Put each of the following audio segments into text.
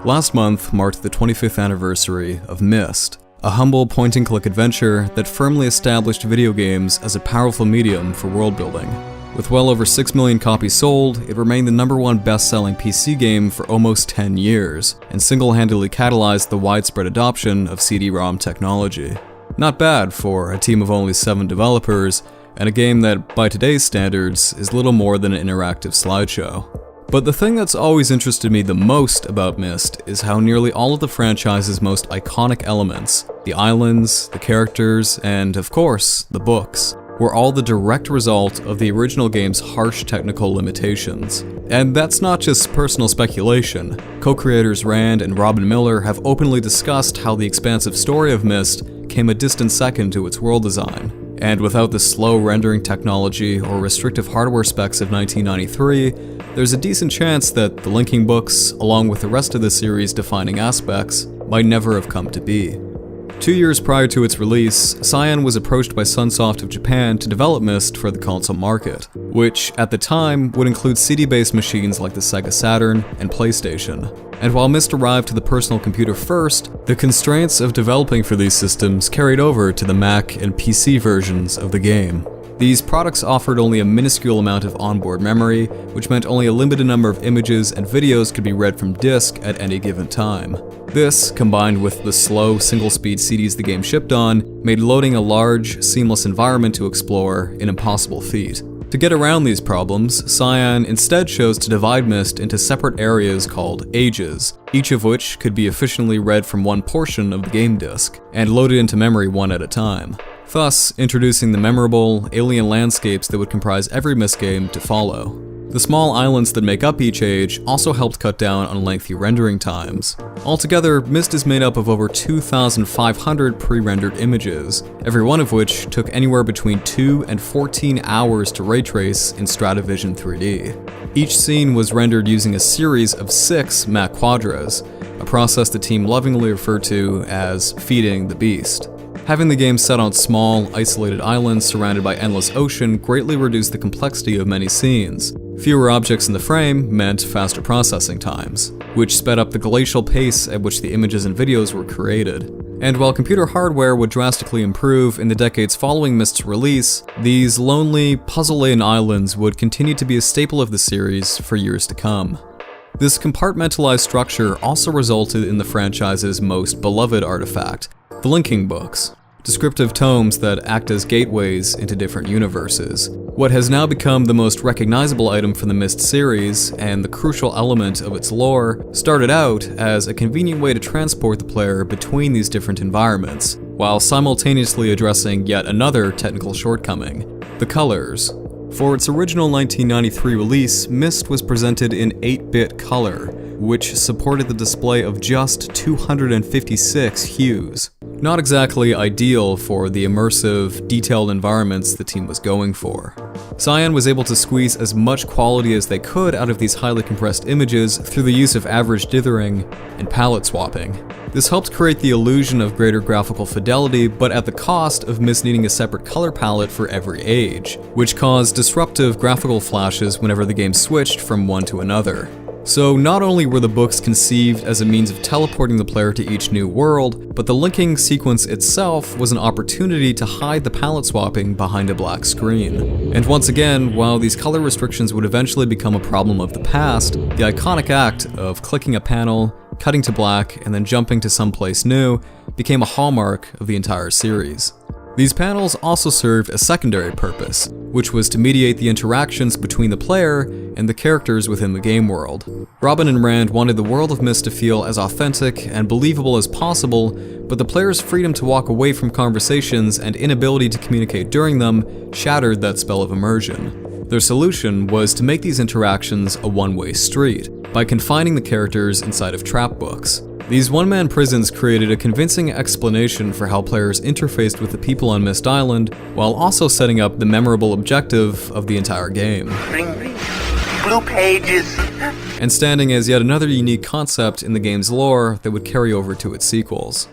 Last month marked the 25th anniversary of Myst, a humble point-and-click adventure that firmly established video games as a powerful medium for world-building. With well over 6 million copies sold, it remained the #1 best-selling PC game for almost 10 years, and single-handedly catalyzed the widespread adoption of CD-ROM technology. Not bad for a team of only 7 developers, and a game that, by today's standards, is little more than an interactive slideshow. But the thing that's always interested me the most about Myst is how nearly all of the franchise's most iconic elements, the islands, the characters, and, of course, the books, were all the direct result of the original game's harsh technical limitations. And that's not just personal speculation. Co-creators Rand and Robyn Miller have openly discussed how the expansive story of Myst came a distant second to its world design. And without the slow rendering technology or restrictive hardware specs of 1993, there's a decent chance that the linking books, along with the rest of the series' defining aspects, might never have come to be. 2 years prior to its release, Cyan was approached by Sunsoft of Japan to develop Myst for the console market, which, at the time, would include CD-based machines like the Sega Saturn and PlayStation. And while Myst arrived to the personal computer first, the constraints of developing for these systems carried over to the Mac and PC versions of the game. These products offered only a minuscule amount of onboard memory, which meant only a limited number of images and videos could be read from disk at any given time. This, combined with the slow, single-speed CDs the game shipped on, made loading a large, seamless environment to explore an impossible feat. To get around these problems, Cyan instead chose to divide Myst into separate areas called ages, each of which could be efficiently read from one portion of the game disk, and loaded into memory one at a time, thus introducing the memorable, alien landscapes that would comprise every Myst game to follow. The small islands that make up each age also helped cut down on lengthy rendering times. Altogether, Myst is made up of over 2,500 pre-rendered images, every one of which took anywhere between 2 and 14 hours to ray trace in Stratavision 3D. Each scene was rendered using a series of 6 Mac Quadras, a process the team lovingly referred to as feeding the beast. Having the game set on small, isolated islands surrounded by endless ocean greatly reduced the complexity of many scenes. Fewer objects in the frame meant faster processing times, which sped up the glacial pace at which the images and videos were created. And while computer hardware would drastically improve in the decades following Myst's release, these lonely, puzzle-laden islands would continue to be a staple of the series for years to come. This compartmentalized structure also resulted in the franchise's most beloved artifact, the linking books, descriptive tomes that act as gateways into different universes. What has now become the most recognizable item from the Myst series, and the crucial element of its lore, started out as a convenient way to transport the player between these different environments, while simultaneously addressing yet another technical shortcoming: the colors. For its original 1993 release, Myst was presented in 8-bit color, which supported the display of just 256 hues. Not exactly ideal for the immersive, detailed environments the team was going for. Cyan was able to squeeze as much quality as they could out of these highly compressed images through the use of average dithering and palette swapping. This helped create the illusion of greater graphical fidelity, but at the cost of Myst needing a separate color palette for every age, which caused disruptive graphical flashes whenever the game switched from one to another. So not only were the books conceived as a means of teleporting the player to each new world, but the linking sequence itself was an opportunity to hide the palette swapping behind a black screen. And once again, while these color restrictions would eventually become a problem of the past, the iconic act of clicking a panel, cutting to black, and then jumping to someplace new became a hallmark of the entire series. These panels also served a secondary purpose, which was to mediate the interactions between the player and the characters within the game world. Robyn and Rand wanted the world of Myst to feel as authentic and believable as possible, but the player's freedom to walk away from conversations and inability to communicate during them shattered that spell of immersion. Their solution was to make these interactions a one-way street, by confining the characters inside of trap books. These one-man prisons created a convincing explanation for how players interfaced with the people on Myst Island, while also setting up the memorable objective of the entire game. Ring, ring. Blue pages. And standing as yet another unique concept in the game's lore that would carry over to its sequels.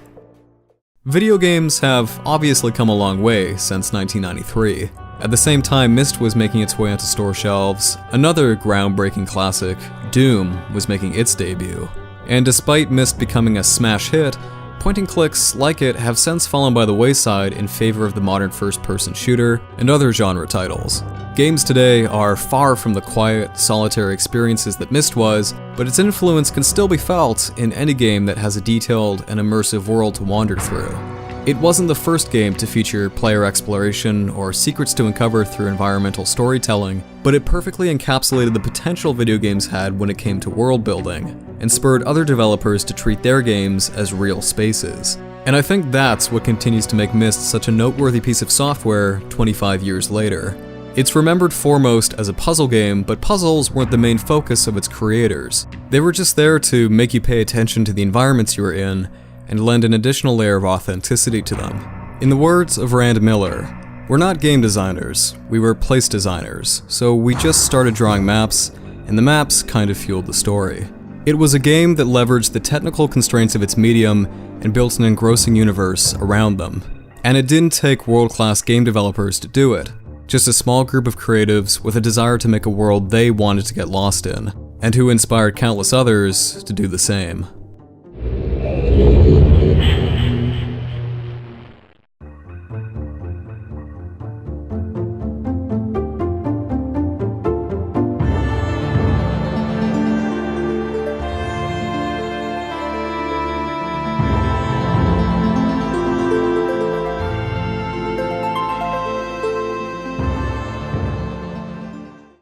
Video games have obviously come a long way since 1993. At the same time Myst was making its way onto store shelves, another groundbreaking classic, Doom, was making its debut. And despite Myst becoming a smash hit, point-and-clicks like it have since fallen by the wayside in favor of the modern first-person shooter and other genre titles. Games today are far from the quiet, solitary experiences that Myst was, but its influence can still be felt in any game that has a detailed and immersive world to wander through. It wasn't the first game to feature player exploration or secrets to uncover through environmental storytelling, but it perfectly encapsulated the potential video games had when it came to world building, and spurred other developers to treat their games as real spaces. And I think that's what continues to make Myst such a noteworthy piece of software 25 years later. It's remembered foremost as a puzzle game, but puzzles weren't the main focus of its creators. They were just there to make you pay attention to the environments you were in, and lend an additional layer of authenticity to them. In the words of Rand Miller, "We're not game designers, we were place designers, so we just started drawing maps, and the maps kind of fueled the story." It was a game that leveraged the technical constraints of its medium and built an engrossing universe around them. And it didn't take world-class game developers to do it, just a small group of creatives with a desire to make a world they wanted to get lost in, and who inspired countless others to do the same.